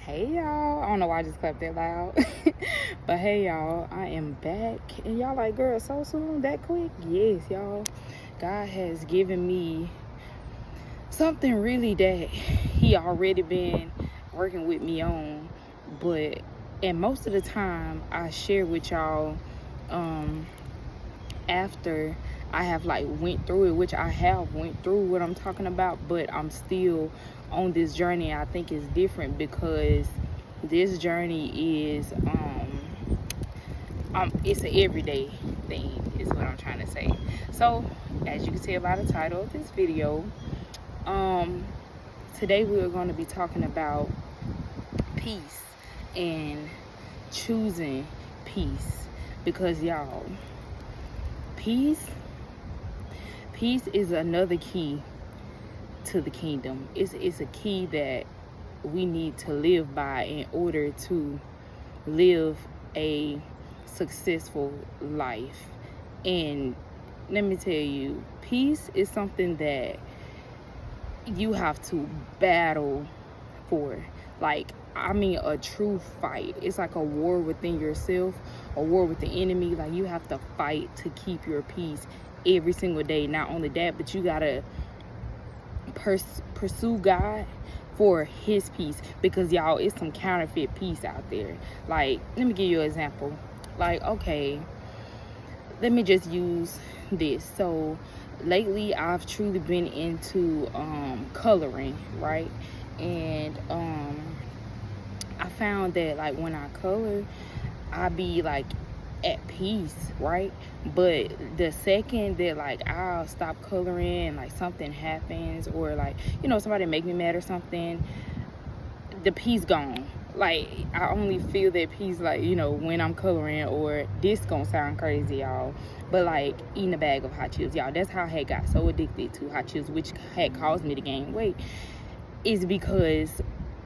Hey y'all, I don't know why I just clapped that loud. But hey y'all, I am back. And y'all like, girl, so soon, that quick? Yes, y'all. God has given me something really that he already been working with me on. And most of the time I share with y'all after I have like went through it, which I have went through what I'm talking about, but I'm still on this journey. I think it's different because this journey is it's an everyday thing is what I'm trying to say. So as you can tell by the title of this video, today we are going to be talking about peace and choosing peace, because y'all, peace is another key to the kingdom. It's a key that we need to live by in order to live a successful life. And let me tell you, peace is something that you have to battle for. Like, I mean, a true fight. It's like a war within yourself, a war with the enemy. Like, you have to fight to keep your peace every single day. Not only that, but you gotta pursue God for his peace, because y'all, it's some counterfeit peace out there. Like, let me give you an example. Like, okay, let me just use this. So lately I've truly been into coloring, right? And I found that like when I color, I be like at peace, right? But the second that like I'll stop coloring, like something happens, or like, somebody make me mad or something, the peace gone. Like, I only feel that peace like, when I'm coloring, or this gonna sound crazy, y'all, but like eating a bag of hot chips, y'all. That's how I had got so addicted to hot chips, which had caused me to gain weight, is because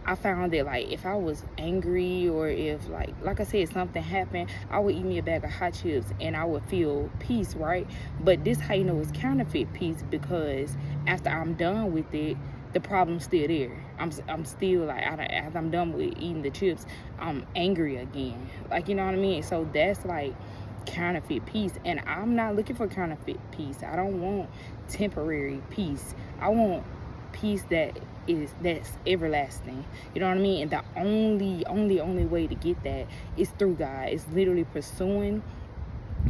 I found that like if I was angry, or if like I said, something happened, I would eat me a bag of hot chips and I would feel peace, right? But this how you know it's counterfeit peace, because after I'm done with it, the problem's still there. I'm still like, after I'm done with eating the chips, I'm angry again. Like, you know what I mean? So that's like counterfeit peace, and I'm not looking for counterfeit peace. I don't want temporary peace. I want peace that's everlasting. You know what I mean? And the only way to get that is through God. It's literally pursuing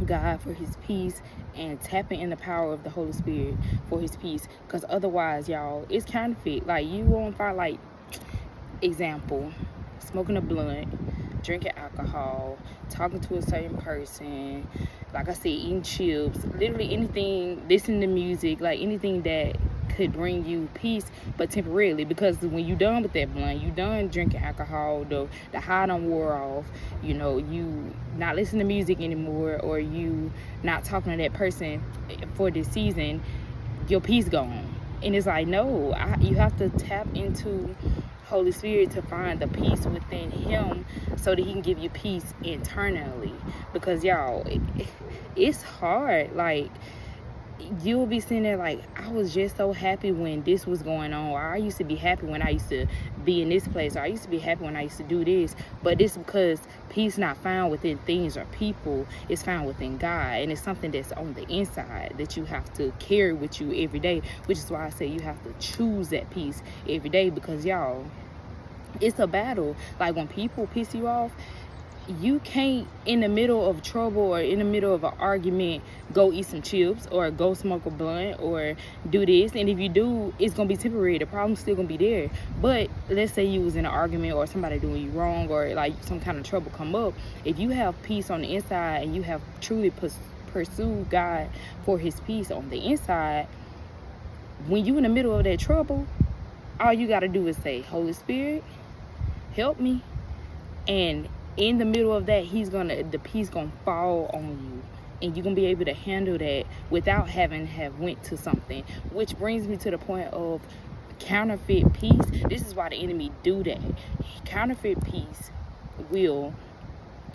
God for his peace and tapping in the power of the Holy Spirit for his peace. Because otherwise, y'all, it's counterfeit. Like, you won't find, like, example, smoking a blunt, drinking alcohol, talking to a certain person, like I said, eating chips, literally anything, listening to music, like anything that could bring you peace, but temporarily. Because when you done with that blunt, you done drinking alcohol, the high done wore off, you not listening to music anymore, or you not talking to that person for this season, your peace gone. And it's like, no, you have to tap into Holy Spirit to find the peace within him, so that he can give you peace internally. Because y'all, it's hard. Like, you'll be sitting there like, I was just so happy when this was going on, or I used to be happy when I used to be in this place, or I used to be happy when I used to do this. But it's because peace not found within things or people, it's found within God. And it's something that's on the inside that you have to carry with you every day, which is why I say you have to choose that peace every day. Because y'all, it's a battle. Like, when people piss you off, you can't, in the middle of trouble or in the middle of an argument, go eat some chips or go smoke a blunt or do this. And if you do, it's gonna be temporary. The problem's still gonna be there. But let's say you was in an argument, or somebody doing you wrong, or like some kind of trouble come up. If you have peace on the inside, and you have truly pursued God for his peace on the inside, when you in the middle of that trouble, all you gotta do is say, Holy Spirit, help me. And in the middle of that, the peace gonna fall on you, and you're gonna be able to handle that without having have went to something. Which brings me to the point of counterfeit peace. This is why the enemy do that. Counterfeit peace will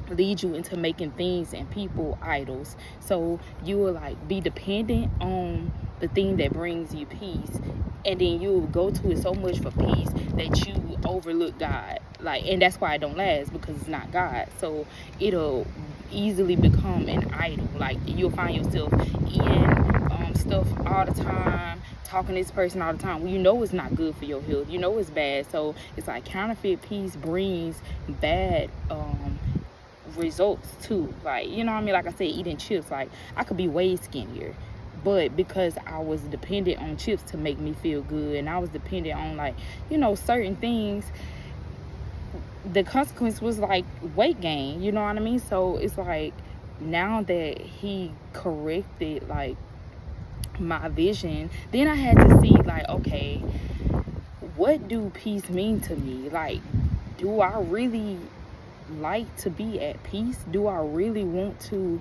lead you into making things and people idols. So you will like be dependent on the thing that brings you peace, and then you will go to it so much for peace that you overlook God. Like, and that's why it don't last, because it's not God. So it'll easily become an idol. Like, you'll find yourself eating stuff all the time, talking to this person all the time. Well, you know it's not good for your health. You know it's bad. So it's like counterfeit peace brings bad results too. Like, you know what I mean? Like I said, eating chips, like I could be way skinnier, but because I was dependent on chips to make me feel good, and I was dependent on, like, you know, certain things, the consequence was like weight gain, you know what I mean? So it's like, now that he corrected like my vision, then I had to see, like, okay, what do peace mean to me? Like, do I really like to be at peace? Do I really want to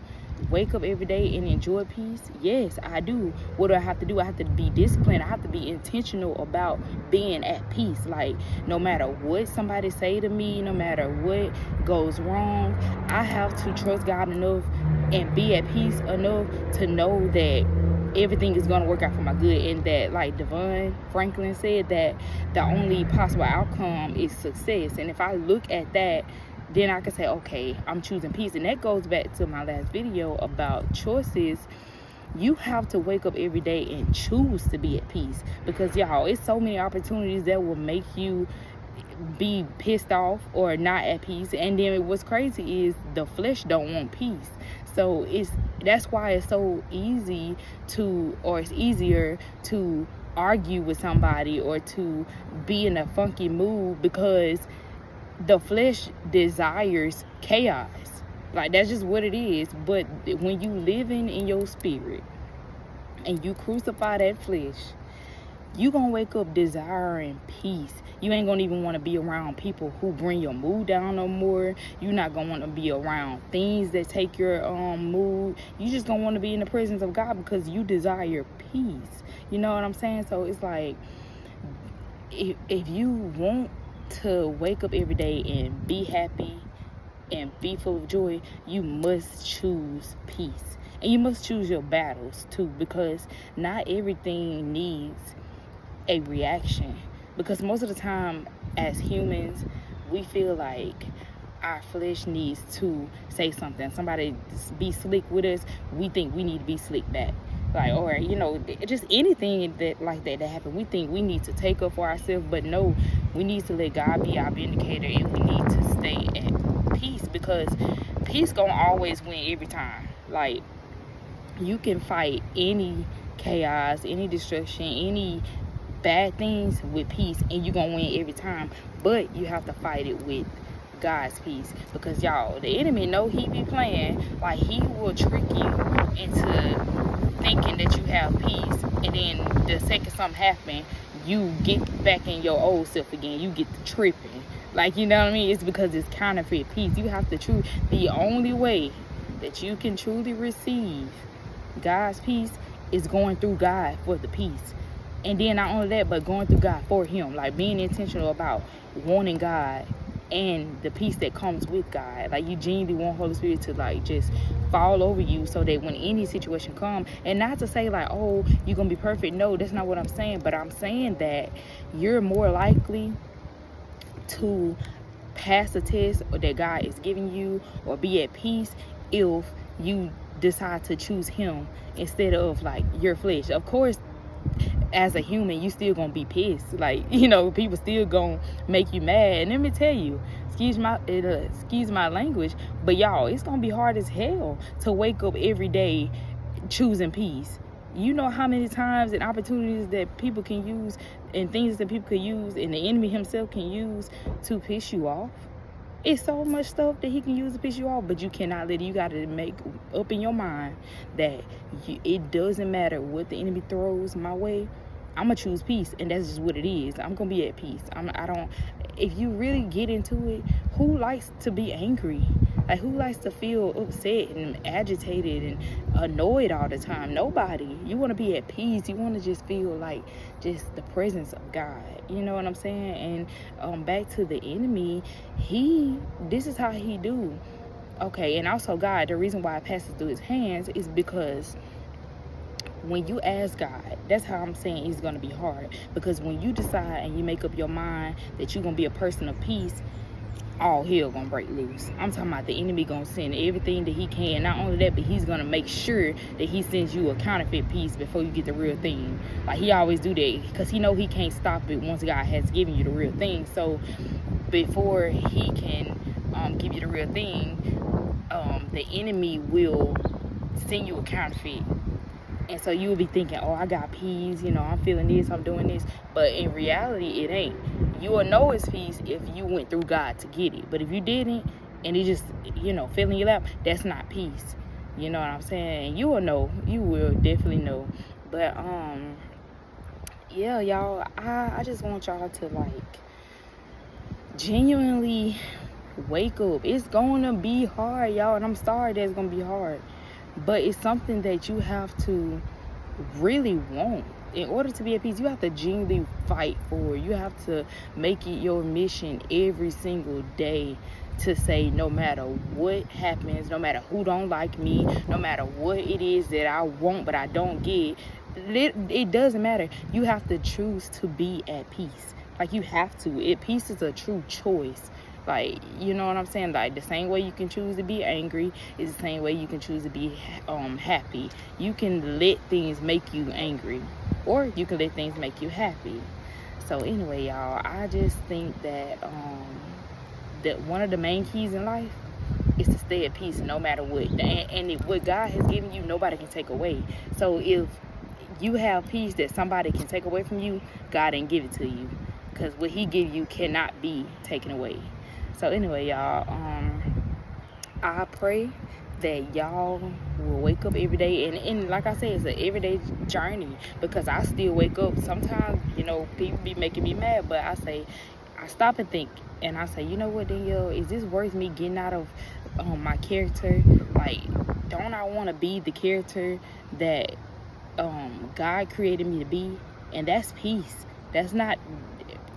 wake up every day and enjoy peace? Yes, I do. What do I have to do? I have to be disciplined. I have to be intentional about being at peace. Like, no matter what somebody say to me, no matter what goes wrong, I have to trust God enough and be at peace enough to know that everything is going to work out for my good, and that, like Devon Franklin said, that the only possible outcome is success. And if I look at that, then I can say, okay, I'm choosing peace. And that goes back to my last video about choices. You have to wake up every day and choose to be at peace, because y'all, it's so many opportunities that will make you be pissed off or not at peace. And then what's crazy is the flesh don't want peace. So that's why it's so easy to, or it's easier to argue with somebody or to be in a funky mood, because the flesh desires chaos. Like, that's just what it is. But when you living in your spirit and you crucify that flesh, you gonna wake up desiring peace. You ain't gonna even want to be around people who bring your mood down no more. You're not gonna want to be around things that take your mood. You just gonna want to be in the presence of God, because you desire peace. You know what I'm saying? So it's like, if you want to wake up every day and be happy and be full of joy, you must choose peace. And you must choose your battles too, because not everything needs a reaction. Because most of the time, as humans, we feel like our flesh needs to say something. Somebody be slick with us, we think we need to be slick back. Like, or, you know, just anything that like that happen, we think we need to take up for ourselves. But no, we need to let God be our vindicator, and we need to stay at peace, because peace gonna always win every time. Like, you can fight any chaos, any destruction, any bad things with peace, and you're gonna win every time. But you have to fight it with God's peace, because y'all, the enemy know he be playing. Like, he will trick you into thinking that you have peace, and then the second something happen, you get back in your old self again. You get to tripping. Like, you know what I mean? It's because it's counterfeit peace. You have to the only way that you can truly receive God's peace is going through God for the peace. And then not only that, but going through God for him. Like, being intentional about wanting God and the peace that comes with God. Like, you genuinely want Holy Spirit to, like, just fall over you, so that when any situation comes, and not to say like, oh, you're gonna be perfect. No, that's not what I'm saying. But I'm saying that you're more likely to pass the test that God is giving you, or be at peace, if you decide to choose him instead of like your flesh. Of course, as a human, you still gonna be pissed. Like, you know, people still gonna make you mad. And let me tell you, excuse my language, but y'all, it's gonna be hard as hell to wake up every day choosing peace. You know how many times and opportunities that people can use, and things that people can use, and the enemy himself can use to piss you off. It's so much stuff that he can use to piss you off, but you cannot let it. You got to make up in your mind that it doesn't matter what the enemy throws my way. I'm going to choose peace, and that's just what it is. I'm going to be at peace. If you really get into it, who likes to be angry? Like, who likes to feel upset and agitated and annoyed all the time? Nobody. You want to be at peace. You want to just feel like just the presence of God. You know what I'm saying? And back to the enemy, this is how he do. Okay, and also God, the reason why it passes through his hands is because when you ask God, that's how I'm saying it's going to be hard. Because when you decide and you make up your mind that you're going to be a person of peace, all hell gonna break loose. I'm talking about the enemy gonna send everything that he can. Not only that, but he's gonna make sure that he sends you a counterfeit piece before you get the real thing. Like, he always do that because he know he can't stop it once God has given you the real thing. So before he can give you the real thing, the enemy will send you a counterfeit. And so you will be thinking, oh, I got peace, I'm feeling this, I'm doing this. But in reality, it ain't. You will know it's peace if you went through God to get it. But if you didn't, and it just, filling your lap, that's not peace. You know what I'm saying? You will know. You will definitely know. But, yeah, y'all, I just want y'all to, genuinely wake up. It's going to be hard, y'all. And I'm sorry that it's going to be hard. But it's something that you have to really want. In order to be at peace, you have to genuinely fight for it. You have to make it your mission every single day to say, no matter what happens, no matter who don't like me, no matter what it is that I want but I don't get, it doesn't matter. You have to choose to be at peace. You have to. Peace is a true choice. You know what I'm saying? The same way you can choose to be angry is the same way you can choose to be happy. You can let things make you angry, or you can let things make you happy. So anyway, y'all, I just think that that one of the main keys in life is to stay at peace no matter what. And what God has given you, nobody can take away. So if you have peace that somebody can take away from you, God didn't give it to you, because what he give you cannot be taken away. So anyway, y'all, I pray that y'all will wake up every day. And like I said, it's an everyday journey, because I still wake up. Sometimes, people be making me mad, but I stop and think. And I say, you know what, Danielle, is this worth me getting out of my character? Don't I want to be the character that God created me to be? And that's peace. That's not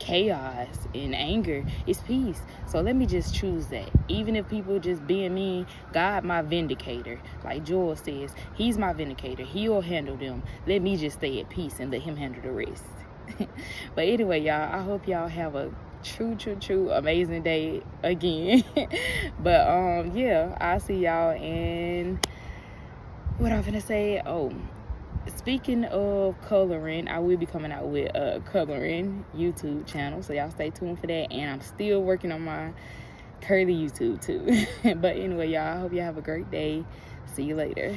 chaos and anger. It's peace. So let me just choose that. Even if people just being mean, God my vindicator. Like Joel says, he's my vindicator. He'll handle them. Let me just stay at peace and let him handle the rest. But anyway, y'all, I hope y'all have a true amazing day again. But yeah, I'll see y'all in what I'm gonna say. Speaking of coloring, I will be coming out with a coloring YouTube channel, so y'all stay tuned for that. And I'm still working on my curly YouTube too. But anyway, y'all, I hope y'all have a great day. See you later.